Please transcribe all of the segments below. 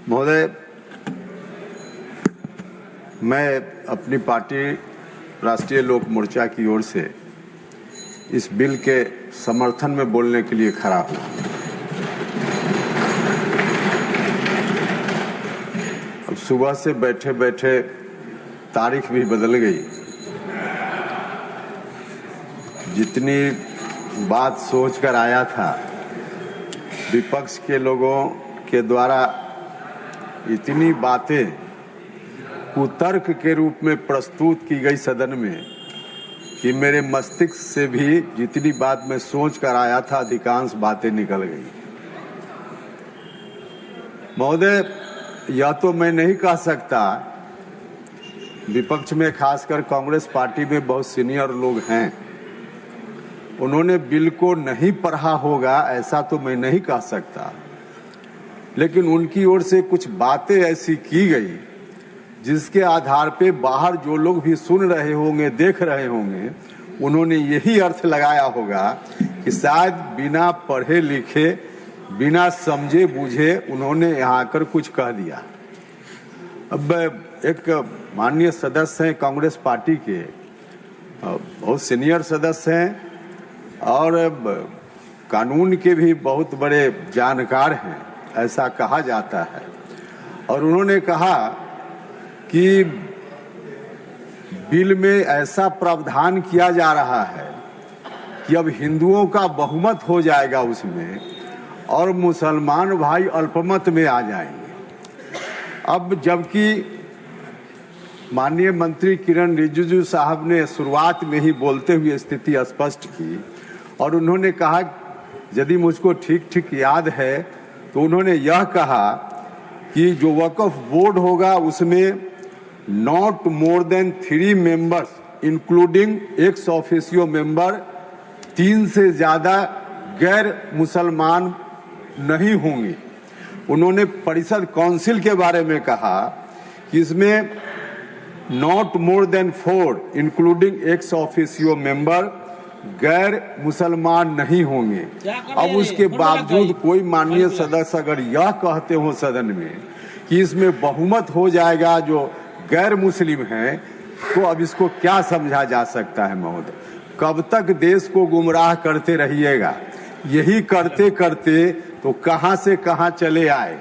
महोदय, मैं अपनी पार्टी राष्ट्रीय लोक मोर्चा की ओर से इस बिल के समर्थन में बोलने के लिए खड़ा हूँ। अब सुबह से बैठे बैठे तारीख भी बदल गई। जितनी बात सोच कर आया था, विपक्ष के लोगों के द्वारा इतनी बातें कुतर्क के रूप में प्रस्तुत की गई सदन में कि मेरे मस्तिष्क से भी जितनी बात मैं सोच कर आया था, अधिकांश बातें निकल गई। महोदय, यह तो मैं नहीं कह सकता, विपक्ष में खासकर कांग्रेस पार्टी में बहुत सीनियर लोग हैं, उन्होंने बिल को नहीं पढ़ा होगा, ऐसा तो मैं नहीं कह सकता, लेकिन उनकी ओर से कुछ बातें ऐसी की गई जिसके आधार पे बाहर जो लोग भी सुन रहे होंगे, देख रहे होंगे, उन्होंने यही अर्थ लगाया होगा कि शायद बिना पढ़े लिखे, बिना समझे बूझे उन्होंने यहाँ आकर कुछ कह दिया। अब एक माननीय सदस्य हैं कांग्रेस पार्टी के, बहुत सीनियर सदस्य हैं और कानून के भी बहुत बड़े जानकार हैं, ऐसा कहा जाता है। और उन्होंने कहा कि बिल में ऐसा प्रावधान किया जा रहा है कि अब हिंदुओं का बहुमत हो जाएगा उसमें और मुसलमान भाई अल्पमत में आ जाएंगे। अब जबकि माननीय मंत्री किरण रिजिजू साहब ने शुरुआत में ही बोलते हुए स्थिति स्पष्ट की और उन्होंने कहा, यदि मुझको ठीक ठीक याद है तो उन्होंने यह कहा कि जो वक्फ बोर्ड होगा उसमें not more than 3 members including ex officio member, 3 से ज्यादा गैर मुसलमान नहीं होंगे। उन्होंने परिषद काउंसिल के बारे में कहा कि इसमें not more than 4 including ex officio member गैर मुसलमान नहीं होंगे। अब उसके बावजूद कोई माननीय सदस्य अगर यह कहते हो सदन में कि इसमें बहुमत हो जाएगा जो गैर मुस्लिम हैं, तो अब इसको क्या समझा जा सकता है महोदय? कब तक देश को गुमराह करते रहिएगा? यही करते करते तो कहां से कहां चले आए।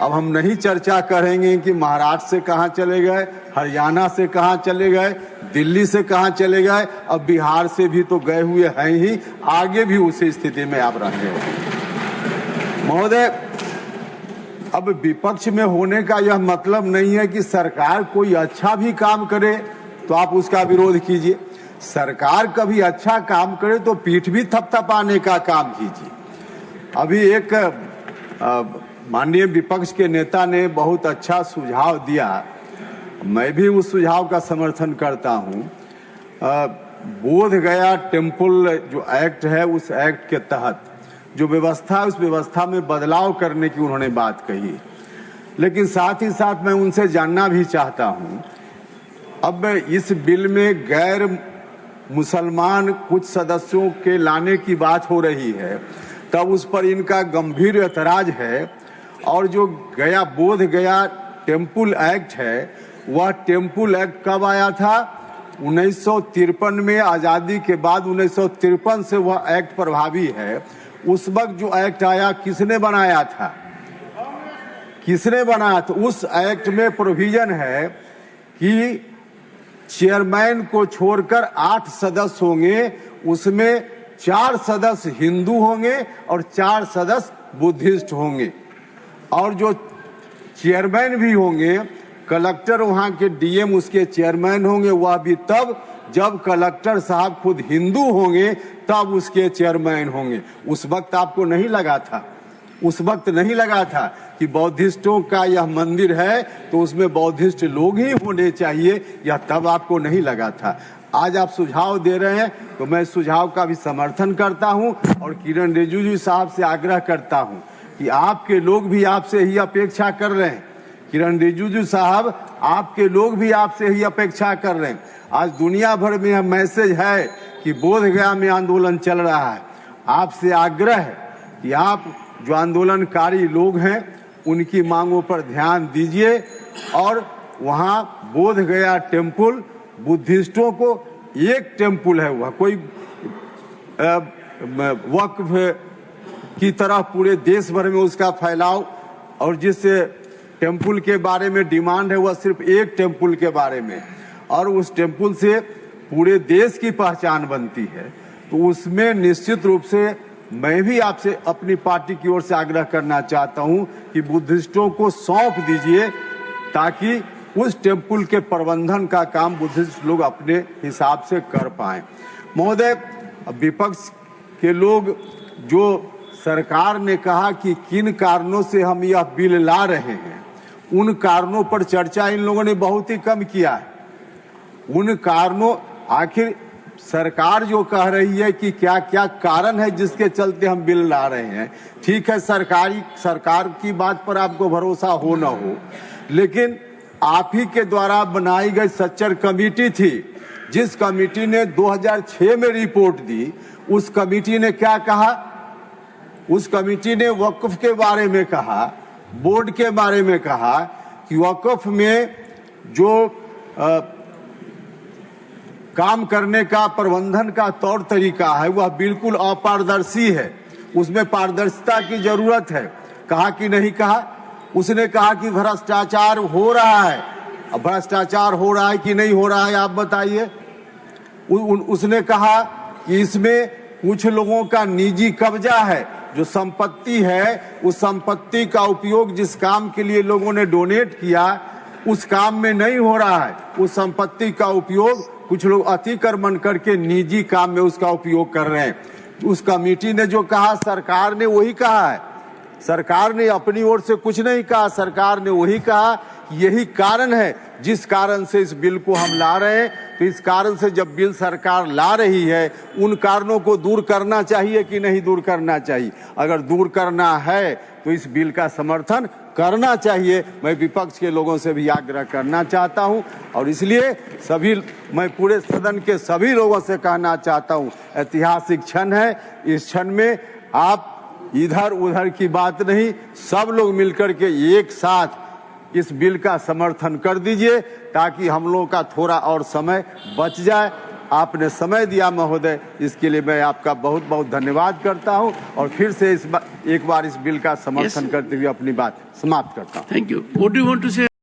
अब हम नहीं चर्चा करेंगे कि महाराष्ट्र से कहां चले गए, हरियाणा से कहां चले गए, दिल्ली से कहां चले गए, अब बिहार से भी तो गए हुए हैं ही, आगे भी उसी स्थिति में आप रहेंगे। महोदय, अब विपक्ष में होने का यह मतलब नहीं है कि सरकार कोई अच्छा भी काम करे तो आप उसका विरोध कीजिए। सरकार कभी अच्छा काम करे तो पीठ भी थपथपाने का काम कीजिए। अभी एक माननीय विपक्ष के नेता ने बहुत अच्छा सुझाव दिया, मैं भी उस सुझाव का समर्थन करता हूं। बोध गया टेम्पल जो एक्ट है, उस एक्ट के तहत जो व्यवस्था, उस व्यवस्था में बदलाव करने की उन्होंने बात कही। लेकिन साथ ही साथ मैं उनसे जानना भी चाहता हूं, अब इस बिल में गैर मुसलमान कुछ सदस्यों के लाने की बात हो रही है, तब उस पर इनका गंभीर ऐतराज है। और जो गया बोध गया टेम्पल एक्ट है, वह टेम्पल एक्ट कब आया था? 1953 में, आजादी के बाद 1953 से वह एक्ट प्रभावी है। उस वक्त जो एक्ट आया, किसने बनाया था? किसने बनाया था? उस एक्ट में प्रोविजन है कि चेयरमैन को छोड़कर 8 सदस्य होंगे, उसमें 4 सदस्य हिंदू होंगे और 4 सदस्य बुद्धिस्ट होंगे। और जो चेयरमैन भी होंगे, कलेक्टर वहां के डीएम उसके चेयरमैन होंगे, वह भी तब जब कलेक्टर साहब खुद हिंदू होंगे तब उसके चेयरमैन होंगे। उस वक्त आपको नहीं लगा था, उस वक्त नहीं लगा था कि बौद्धिस्टों का यह मंदिर है तो उसमें बौद्धिस्ट लोग ही होने चाहिए, यह तब आपको नहीं लगा था। आज आप सुझाव दे रहे हैं तो मैं सुझाव का भी समर्थन करता हूं और किरण रिजिजू साहब से आग्रह करता हूं कि आपके लोग भी आपसे ही अपेक्षा कर रहे हैं। किरण रिजिजू साहब, आपके लोग भी आपसे ही अपेक्षा कर रहे हैं। आज दुनिया भर में यह मैसेज है कि बोध गया में आंदोलन चल रहा है। आपसे आग्रह है कि आप जो आंदोलनकारी लोग हैं उनकी मांगों पर ध्यान दीजिए और वहाँ बोध गया टेम्पल बुद्धिस्टों को एक टेम्पल है, वह कोई वक्फ की तरह पूरे देश भर में उसका फैलाव, और जिस टेम्पल के बारे में डिमांड है वह सिर्फ एक टेम्पल के बारे में, और उस टेम्पल से पूरे देश की पहचान बनती है। तो उसमें निश्चित रूप से मैं भी आपसे अपनी पार्टी की ओर से आग्रह करना चाहता हूं कि बुद्धिस्टों को सौंप दीजिए ताकि उस टेम्पल के प्रबंधन का काम बुद्धिस्ट लोग अपने हिसाब से कर पाएं। महोदय, विपक्ष के लोग जो सरकार ने कहा कि किन कारणों से हम यह बिल ला रहे हैं, उन कारणों पर चर्चा इन लोगों ने बहुत ही कम किया है। उन कारणों, आखिर सरकार जो कह रही है कि क्या क्या कारण है जिसके चलते हम बिल ला रहे हैं, ठीक है, सरकार की बात पर आपको भरोसा हो न हो, लेकिन आप ही के द्वारा बनाई गई सच्चर कमेटी थी, जिस कमेटी ने 2006 में रिपोर्ट दी, उस कमेटी ने क्या कहा? उस कमेटी ने वक्फ के बारे में कहा, बोर्ड के बारे में कहा कि वक्फ में जो काम करने का प्रबंधन का तौर तरीका है वह बिल्कुल अपारदर्शी है, उसमें पारदर्शिता की जरूरत है। कहा कि नहीं कहा? उसने कहा कि भ्रष्टाचार हो रहा है। अब भ्रष्टाचार हो रहा है कि नहीं हो रहा है, आप बताइए। उसने कहा कि इसमें कुछ लोगों का निजी कब्जा है, जो संपत्ति है उस संपत्ति का उपयोग जिस काम के लिए लोगों ने डोनेट किया उस काम में नहीं हो रहा है, उस संपत्ति का उपयोग कुछ लोग अतिक्रमण करके निजी काम में उसका उपयोग कर रहे हैं। उस कमेटी ने जो कहा, सरकार ने वही कहा है। सरकार ने अपनी ओर से कुछ नहीं कहा, सरकार ने वही कहा कि यही कारण है जिस कारण से इस बिल को हम ला रहे हैं। तो इस कारण से जब बिल सरकार ला रही है, उन कारणों को दूर करना चाहिए कि नहीं दूर करना चाहिए? अगर दूर करना है तो इस बिल का समर्थन करना चाहिए। मैं विपक्ष के लोगों से भी आग्रह करना चाहता हूं और इसलिए मैं पूरे सदन के सभी लोगों से कहना चाहता हूं, ऐतिहासिक क्षण है। इस क्षण में आप इधर उधर की बात नहीं, सब लोग मिलकर के एक साथ इस बिल का समर्थन कर दीजिए ताकि हम लोगों का थोड़ा और समय बच जाए। आपने समय दिया महोदय, इसके लिए मैं आपका बहुत बहुत धन्यवाद करता हूं और फिर से एक बार इस बिल का समर्थन करते हुए अपनी बात समाप्त करता हूं। Thank you. What do you want to से?